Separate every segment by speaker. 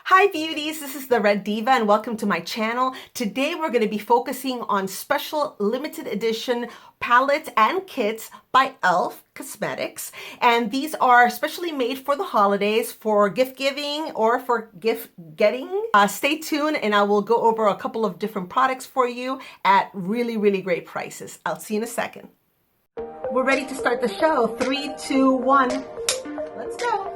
Speaker 1: Hi beauties, this is the Red Diva and welcome to my channel. Today we're going to be focusing on special limited edition palettes and kits by e.l.f. Cosmetics. And these are specially made for the holidays, for gift giving or for gift getting. Stay tuned and I will go over a couple of different products for you at really great prices. I'll see you in a second. We're ready to start the show. 3, 2, 1. Let's go.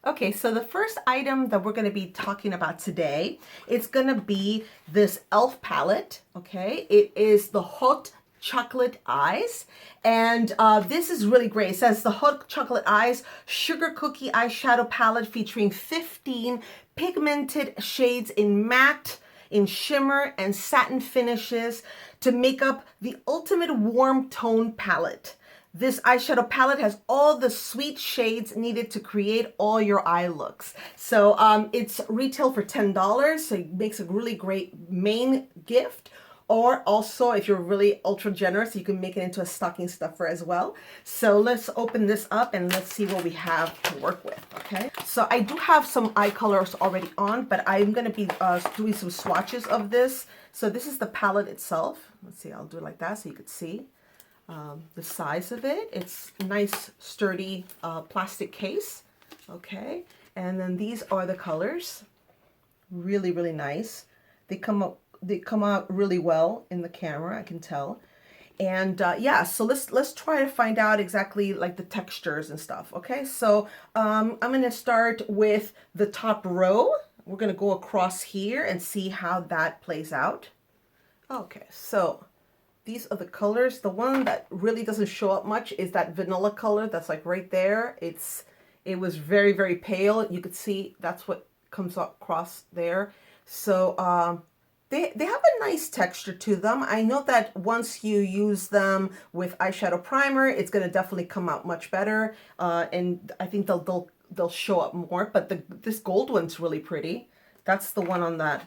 Speaker 1: Okay, so the first item that we're going to be talking about today is going to be this e.l.f. palette, okay? It is the Hot Chocolate Eyes, and this is really great. It says the Hot Chocolate Eyes Sugar Cookie Eyeshadow Palette featuring 15 pigmented shades in matte, in shimmer, and satin finishes to make up the ultimate warm tone palette. This eyeshadow palette has all the sweet shades needed to create all your eye looks. So it's retail for $10, so it makes a really great main gift. Or also, if you're really ultra generous, you can make it into a stocking stuffer as well. So let's open this up and let's see what we have to work with, okay? So I do have some eye colors already on, but I'm going to be doing some swatches of this. So this is the palette itself. Let's see, I'll do it like that so you could see. The size of it. It's nice sturdy plastic case, okay? And then these are the colors. Really nice. They come out really well in the camera, I can tell. And yeah, so let's try to find out exactly like the textures and stuff, okay? So I'm gonna start with the top row. We're gonna go across here and see how that plays out. Okay, so these are the colors. The one that really doesn't show up much is that vanilla color that's like right there. It was very pale. You could see that's what comes across there. So they have a nice texture to them. I know that once you use them with eyeshadow primer, it's gonna definitely come out much better. And I think they'll show up more. But this gold one's really pretty. That's the one on that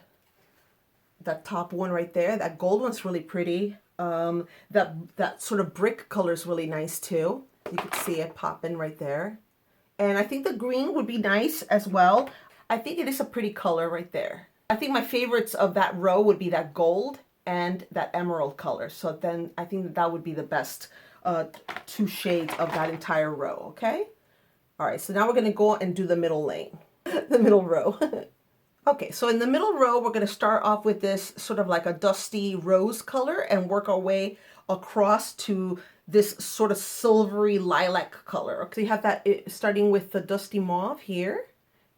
Speaker 1: top one right there. That gold one's really pretty. That sort of brick color is really nice too. You can see it popping right there. And I think the green would be nice as well. I think it is a pretty color right there. I think my favorites of that row would be that gold and that emerald color. So then I think that would be the best 2 shades of that entire row, okay? All right, so now we're gonna go and do the middle lane, the middle row. Okay, so in the middle row, we're going to start off with this sort of like a dusty rose color and work our way across to this sort of silvery lilac color. Okay, you have that starting with the dusty mauve here,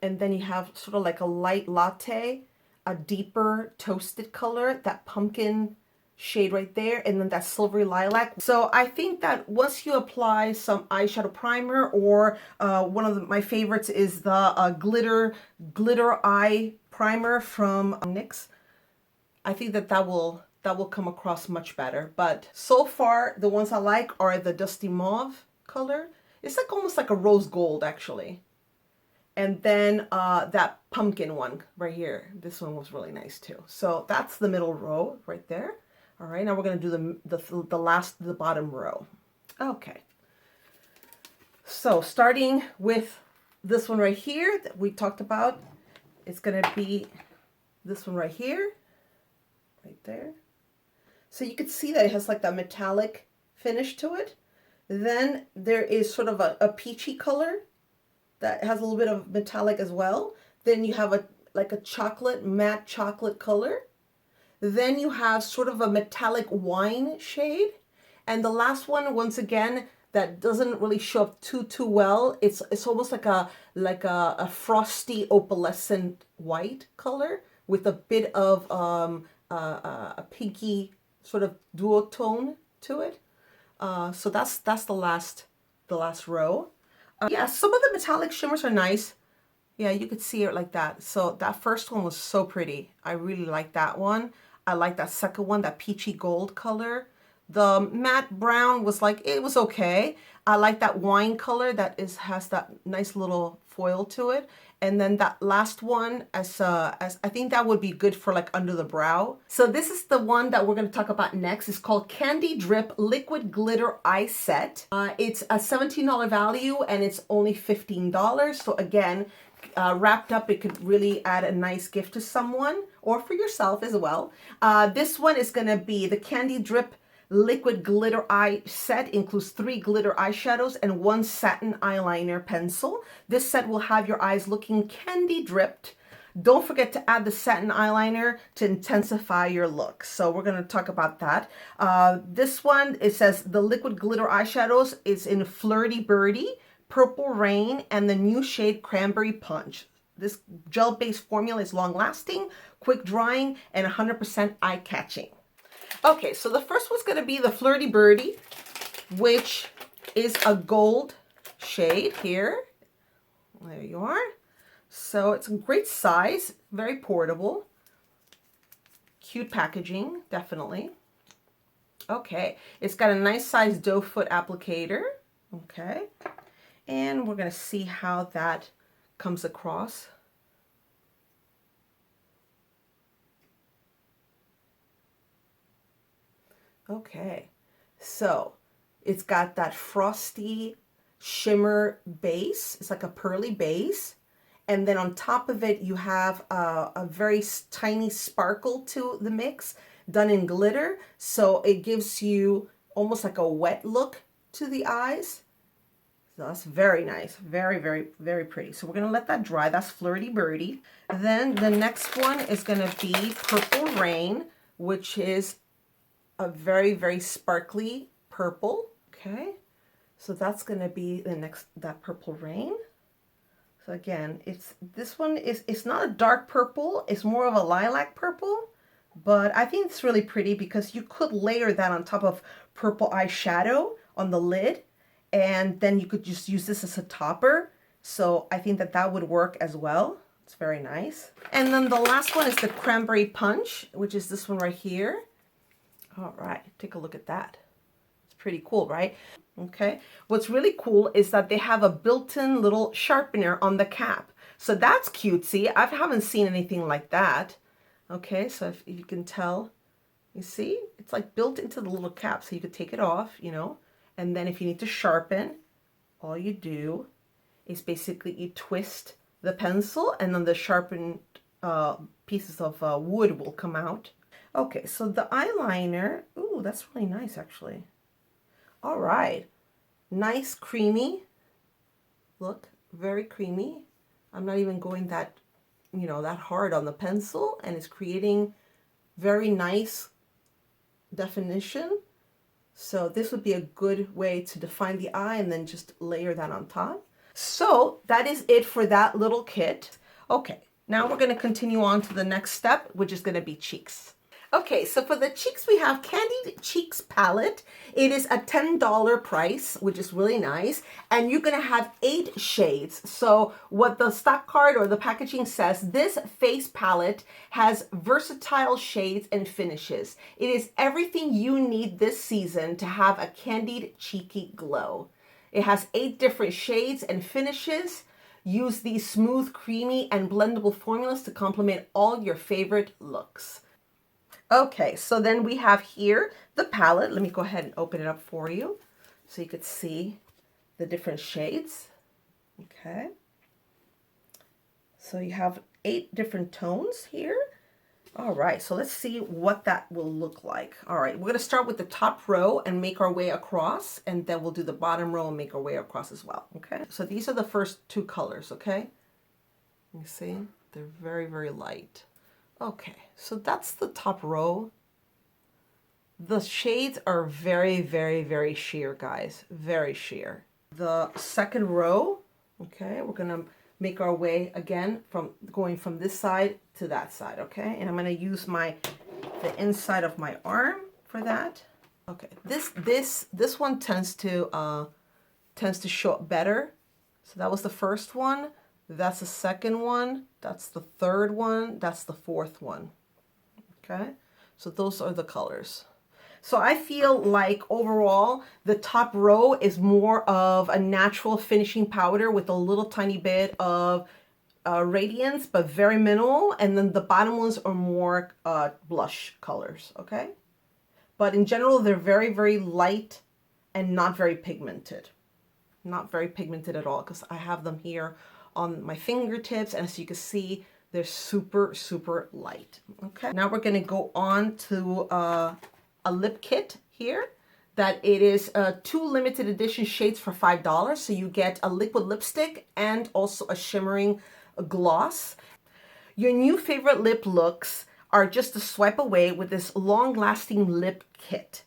Speaker 1: and then you have sort of like a light latte, a deeper toasted color, that pumpkin shade right there, and then that silvery lilac. So I think that once you apply some eyeshadow primer, or one of my favorites is the glitter eye primer from NYX, I think that will come across much better. But so far the ones I like are the dusty mauve color. It's like almost like a rose gold actually. And then that pumpkin one right here, this one was really nice too. So that's the middle row right there. All right, now we're going to do the bottom row. Okay. So starting with this one right here that we talked about, it's going to be this one right here, right there. So you can see that it has like that metallic finish to it. Then there is sort of a peachy color that has a little bit of metallic as well. Then you have like a chocolate, matte chocolate color. Then you have sort of a metallic wine shade. And the last one, once again, that doesn't really show up too well. It's almost like a frosty opalescent white color with a bit of a pinky sort of duotone to it. So that's the last row. Yeah, some of the metallic shimmers are nice. Yeah, you could see it like that. So that first one was so pretty. I really like that one. I like that second one, that peachy gold color. The matte brown was like, it was okay. I like that wine color that has that nice little foil to it. And then that last one, as I think that would be good for like under the brow. So this is the one that we're going to talk about next. It's called Candy Drip Liquid Glitter Eye Set. It's a $17 value and it's only $15. So again, wrapped up, it could really add a nice gift to someone or for yourself as well. This one is going to be the Candy Drip Liquid Glitter Eye Set. Includes 3 glitter eyeshadows and 1 satin eyeliner pencil. This set will have your eyes looking candy dripped. Don't forget to add the satin eyeliner to intensify your look. So we're going to talk about that. This one, it says the liquid glitter eyeshadows is in Flirty Birdie, Purple Rain, and the new shade Cranberry Punch. This gel-based formula is long-lasting, quick drying, and 100% eye-catching. Okay, so the first one's going to be the Flirty Birdie, which is a gold shade here. There you are. So it's a great size, very portable. Cute packaging, definitely. Okay, it's got a nice size doe foot applicator. Okay, and we're going to see how that comes across. Okay, so it's got that frosty shimmer base. It's like a pearly base. And then on top of it, you have a very tiny sparkle to the mix done in glitter. So it gives you almost like a wet look to the eyes. So that's very nice. Very, very, very pretty. So we're going to let that dry. That's Flirty Birdie. Then the next one is going to be Purple Rain, which is a very, very sparkly purple. Okay, so that's going to be the next, that Purple Rain. So again, this one it's not a dark purple, it's more of a lilac purple, but I think it's really pretty because you could layer that on top of purple eyeshadow on the lid, and then you could just use this as a topper. So I think that that would work as well. It's very nice. And then the last one is the Cranberry Punch, which is this one right here. All right, take a look at that. It's pretty cool, right? Okay, what's really cool is that they have a built-in little sharpener on the cap. So that's cutesy. I haven't seen anything like that. Okay, so if you can tell, you see, it's like built into the little cap, so you could take it off, you know, and then if you need to sharpen, all you do is basically you twist the pencil and then the sharpened pieces of wood will come out. Okay, so the eyeliner, ooh, that's really nice actually. All right, nice creamy look, very creamy. I'm not even going that, you know, that hard on the pencil, and it's creating very nice definition. So this would be a good way to define the eye and then just layer that on top. So that is it for that little kit. Okay, now we're going to continue on to the next step, which is going to be cheeks. Okay, so for the cheeks, we have Candied Cheeks palette. It is a $10 price, which is really nice. And you're going to have 8 shades. So what the stock card or the packaging says, this face palette has versatile shades and finishes. It is everything you need this season to have a candied, cheeky glow. It has 8 different shades and finishes. Use these smooth, creamy, and blendable formulas to complement all your favorite looks. Okay, so then we have here the palette. Let me go ahead and open it up for you so you could see the different shades. Okay. So you have 8 different tones here. All right, so let's see what that will look like. All right, we're going to start with the top row and make our way across, and then we'll do the bottom row and make our way across as well. Okay, so these are the first 2 colors, okay? You see, they're very, very light. Okay, so that's the top row. The shades are very, very, very sheer, guys. Very sheer. The second row, okay, we're going to make our way again from going from this side to that side, okay? And I'm going to use the inside of my arm for that. Okay, this one tends to show up better. So that was the first one. That's the second one, that's the third one, that's the fourth one. Okay, so those are the colors. So I feel like overall, the top row is more of a natural finishing powder with a little tiny bit of radiance, but very minimal. And then the bottom ones are more blush colors, okay? But in general, they're very, very light and not very pigmented. Not very pigmented at all, because I have them here on my fingertips, and as you can see, they're super, super light. Okay, now we're gonna go on to a lip kit here. That it is 2 limited edition shades for $5. So you get a liquid lipstick and also a shimmering gloss. Your new favorite lip looks are just a swipe away with this long-lasting lip kit.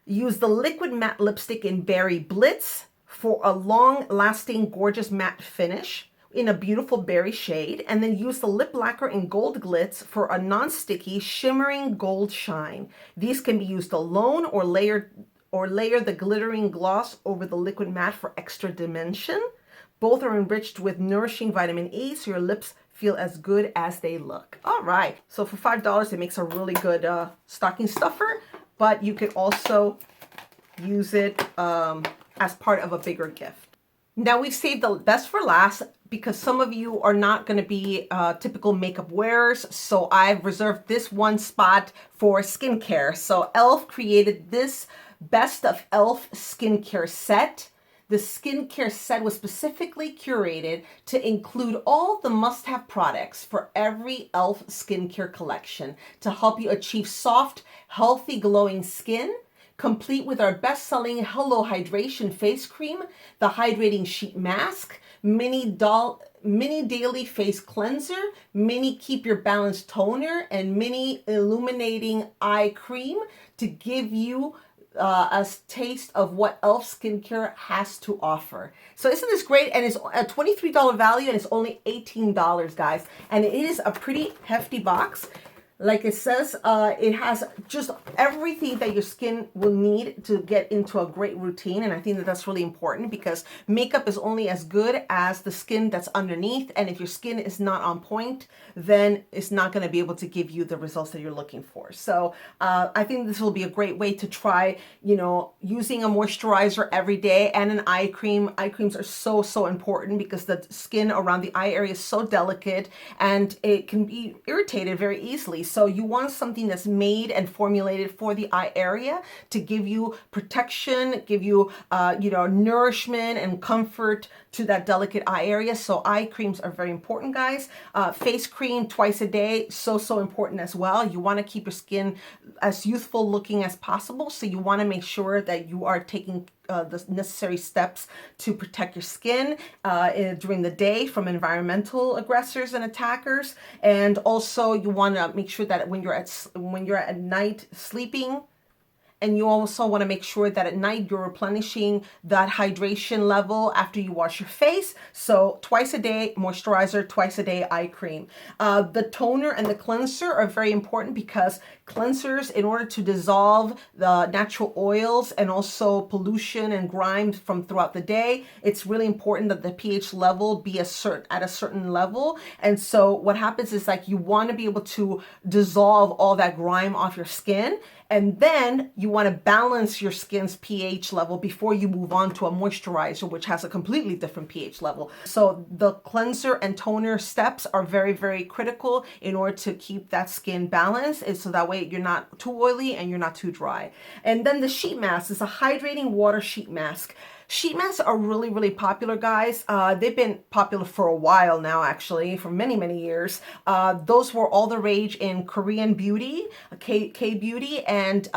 Speaker 1: Use the liquid matte lipstick in Berry Blitz for a long-lasting, gorgeous matte finish in a beautiful berry shade, and then use the lip lacquer in Gold Glitz for a non-sticky, shimmering gold shine. These can be used alone or layer the glittering gloss over the liquid matte for extra dimension. Both are enriched with nourishing vitamin E, so your lips feel as good as they look. All right, so for $5, it makes a really good stocking stuffer, but you could also use it as part of a bigger gift. Now we've saved the best for last because some of you are not going to be typical makeup wearers, so I've reserved this one spot for skincare. So e.l.f. created this Best of e.l.f. skincare set. The skincare set was specifically curated to include all the must-have products for every e.l.f. skincare collection to help you achieve soft, healthy, glowing skin, complete with our best-selling Hello Hydration Face Cream, the Hydrating Sheet Mask, Mini Daily Face Cleanser, Mini Keep Your Balance Toner, and Mini Illuminating Eye Cream to give you a taste of what e.l.f. skincare has to offer. So isn't this great? And it's a $23 value and it's only $18, guys. And it is a pretty hefty box. Like it says, it has just everything that your skin will need to get into a great routine. And I think that that's really important because makeup is only as good as the skin that's underneath. And if your skin is not on point, then it's not going to be able to give you the results that you're looking for. So I think this will be a great way to try, you know, using a moisturizer every day and an eye cream. Eye creams are so, so important because the skin around the eye area is so delicate and it can be irritated very easily. So you want something that's made and formulated for the eye area to give you protection, give you, nourishment and comfort to that delicate eye area. So eye creams are very important, guys. Face cream twice a day, so, so important as well. You want to keep your skin as youthful looking as possible. So you want to make sure that you are taking the necessary steps to protect your skin during the day from environmental aggressors and attackers. And also you want to make sure that when you're at night sleeping, and you also want to make sure that at night you're replenishing that hydration level after you wash your face. So twice a day moisturizer, twice a day eye cream. The toner and the cleanser are very important because cleansers, in order to dissolve the natural oils and also pollution and grime from throughout the day, it's really important that the pH level be at a certain level. And so what happens is like you want to be able to dissolve all that grime off your skin. And then you want to balance your skin's pH level before you move on to a moisturizer, which has a completely different pH level. So the cleanser and toner steps are very, very critical in order to keep that skin balanced. And so that way you're not too oily and you're not too dry. And then the sheet mask is a hydrating water sheet mask. Sheet masks are really, really popular, guys. They've been popular for a while now, actually, for many, many years. Those were all the rage in Korean beauty, K-beauty, and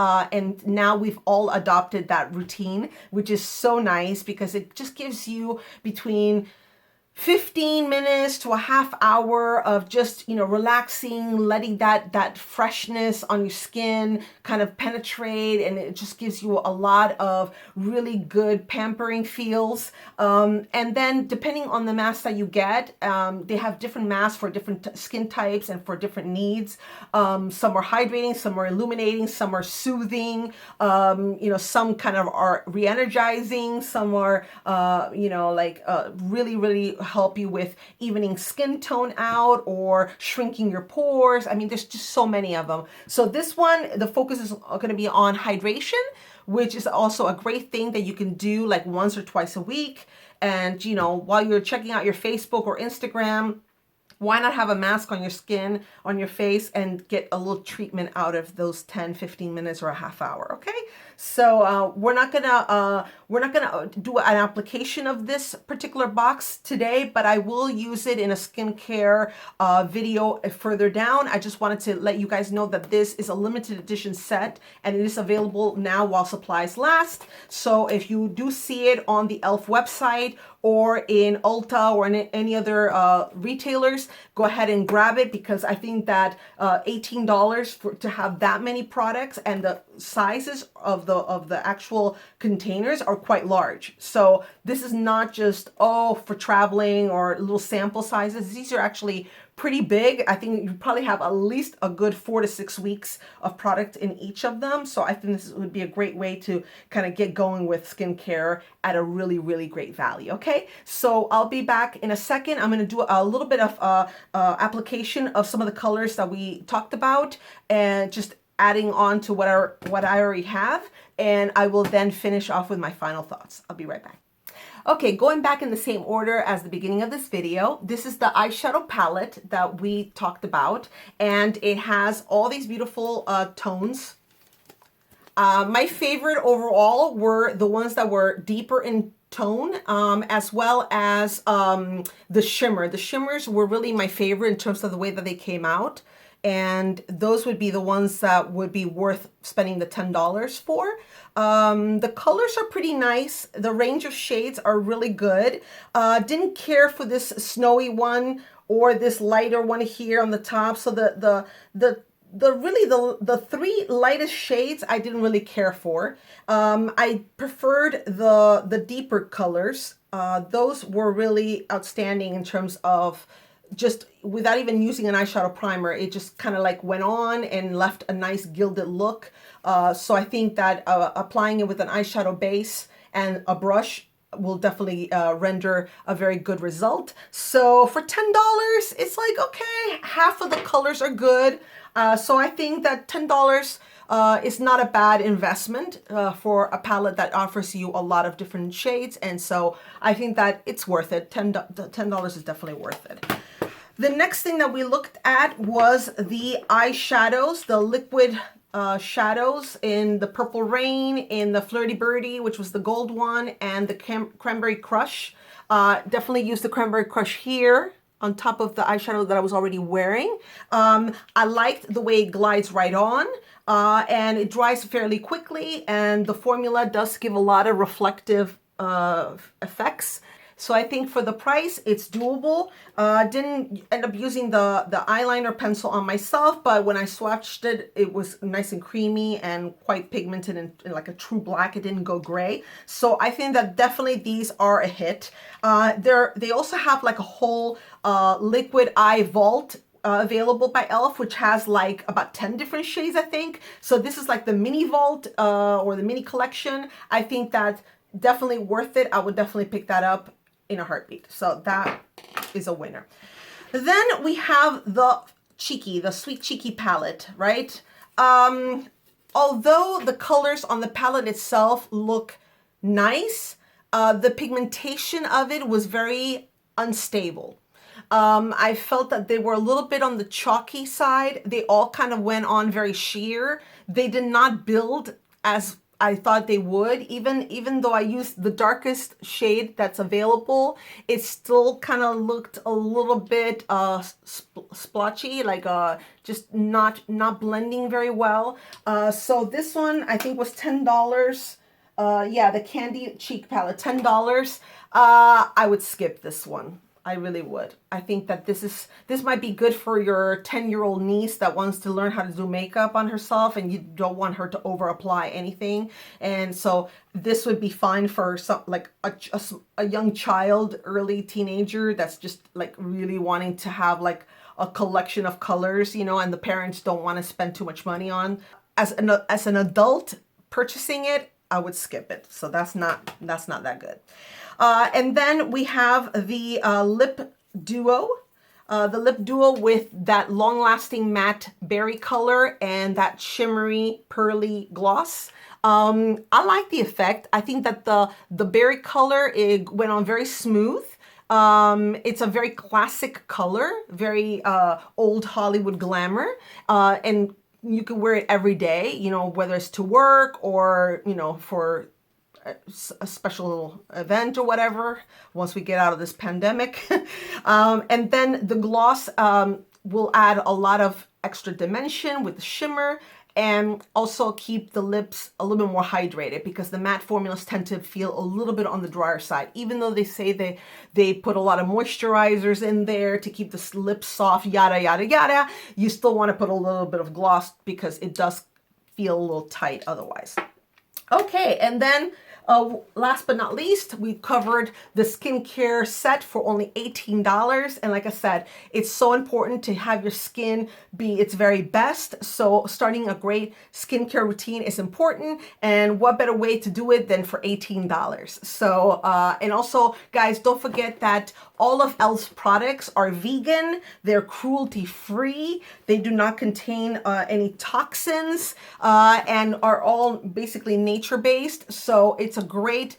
Speaker 1: now we've all adopted that routine, which is so nice because it just gives you between 15 minutes to a half hour of just, relaxing, letting that freshness on your skin kind of penetrate, and it just gives you a lot of really good pampering feels. And then depending on the mask that you get, they have different masks for different skin types and for different needs. Some are hydrating, some are illuminating, some are soothing, some kind of are re-energizing, some are, really, really help you with evening skin tone out or shrinking your pores. I mean, there's just so many of them. So this one, the focus is going to be on hydration, which is also a great thing that you can do like once or twice a week. And, you know, while you're checking out your Facebook or Instagram, why not have a mask on your skin, on your face, and get a little treatment out of those 10, 15 minutes or a half hour, okay? So we're not gonna do an application of this particular box today, but I will use it in a skincare video further down. I just wanted to let you guys know that this is a limited edition set, and it is available now while supplies last. So if you do see it on the e.l.f. website or in Ulta or in any other retailers, go ahead and grab it, because I think that $18 to have that many products, and the sizes of the actual containers are quite large. So this is not just, oh, for traveling or little sample sizes. These are actually pretty big. I think you probably have at least a good 4 to 6 weeks of product in each of them. So I think this would be a great way to kind of get going with skincare at a really, really great value. Okay, so I'll be back in a second. I'm going to do a little bit of application of some of the colors that we talked about, and just adding on to what I already have, and I will then finish off with my final thoughts. I'll be right back. Okay, going back in the same order as the beginning of this video, this is the eyeshadow palette that we talked about, and it has all these beautiful tones. My favorite overall were the ones that were deeper in tone, as well as the shimmer. The shimmers were really my favorite in terms of the way that they came out. And those would be the ones that would be worth spending the $10 for. The colors are pretty nice. The range of shades are really good. Didn't care for this snowy one or this lighter one here on the top. So the three lightest shades I didn't really care for. I preferred the deeper colors. Those were really outstanding in terms of just without even using an eyeshadow primer, it just kind of like went on and left a nice gilded look. So I think that applying it with an eyeshadow base and a brush will definitely render a very good result. So for $10, it's like, okay, half of the colors are good. So I think that $10 is not a bad investment for a palette that offers you a lot of different shades. And so I think that it's worth it. $10 is definitely worth it. The next thing that we looked at was the eyeshadows, the liquid shadows in the Purple Rain, in the Flirty Birdie, which was the gold one, and the Cranberry Crush. Definitely used the Cranberry Crush here on top of the eyeshadow that I was already wearing. I liked the way it glides right on, and it dries fairly quickly, and the formula does give a lot of reflective effects. So I think for the price, it's doable. Didn't end up using the eyeliner pencil on myself, but when I swatched it, it was nice and creamy and quite pigmented and like a true black. It didn't go gray. So I think that definitely these are a hit. They also have like a whole liquid eye vault available by e.l.f., which has like about 10 different shades, I think. So this is like the mini vault or the mini collection. I think that definitely worth it. I would definitely pick that up in a heartbeat. So that is a winner. Then we have the Sweet Cheeky palette, right? Although the colors on the palette itself look nice, the pigmentation of it was very unstable. I felt that they were a little bit on the chalky side. They all kind of went on very sheer. They did not build as I thought they would. Even though I used the darkest shade that's available, it still kind of looked a little bit splotchy, like just not blending very well. So this one I think was $10. Yeah, the Candy Cheek palette, $10. I would skip this one. I really would. I think that this might be good for your 10-year-old niece that wants to learn how to do makeup on herself, and you don't want her to over apply anything. And so this would be fine for some like a young child, early teenager that's just like really wanting to have like a collection of colors, you know, and the parents don't want to spend too much money on. As an adult purchasing it, I would skip it. So that's not that good. And then we have the lip duo. The lip duo with that long-lasting matte berry color and that shimmery pearly gloss. I like the effect. I think that the berry color, it went on very smooth. It's a very classic color, very old Hollywood glamour, and you can wear it every day, you know, whether it's to work or, you know, for a special event or whatever, once we get out of this pandemic. And then the gloss will add a lot of extra dimension with the shimmer, and also keep the lips a little bit more hydrated, because the matte formulas tend to feel a little bit on the drier side. Even though they say they put a lot of moisturizers in there to keep the lips soft, yada, yada, yada, you still want to put a little bit of gloss because it does feel a little tight otherwise. Okay, and then last but not least, we covered the skincare set for only $18. And like I said, it's so important to have your skin be its very best. So starting a great skincare routine is important. And what better way to do it than for $18? So, and also, guys, don't forget that all of e.l.f.'s products are vegan. They're cruelty-free. They do not contain any toxins and are all basically nature-based. So it's a great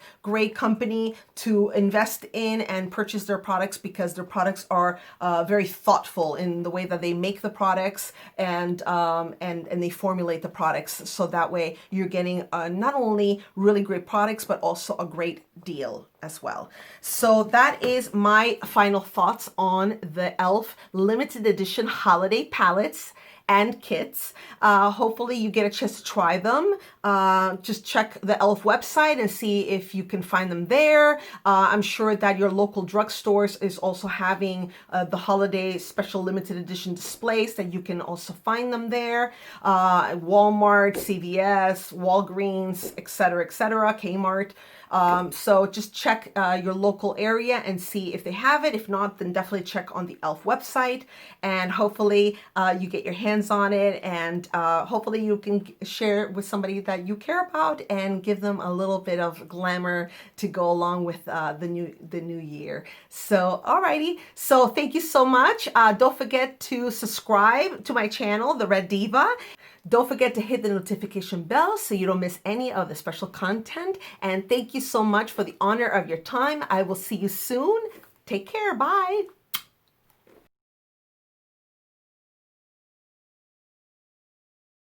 Speaker 1: company to invest in and purchase their products, because their products are very thoughtful in the way that they make the products and they formulate the products. So that way you're getting not only really great products, but also a great deal as well. So that is my final thoughts on the e.l.f. limited edition holiday palettes and kits. Hopefully you get a chance to try them. Just check the e.l.f. website and see if you can find them there. I'm sure that your local drugstores is also having the holiday special limited edition displays that you can also find them there. Walmart, CVS, Walgreens, etc., Kmart. So just check your local area and see if they have it. If not, then definitely check on the e.l.f. website, and hopefully you get your hands on it, and hopefully you can share it with somebody that you care about and give them a little bit of glamour to go along with the new year. So alrighty, so thank you so much. Don't forget to subscribe to my channel, The Red Diva. Don't forget to hit the notification bell so you don't miss any of the special content. And thank you so much for the honor of your time. I will see you soon. Take care. Bye.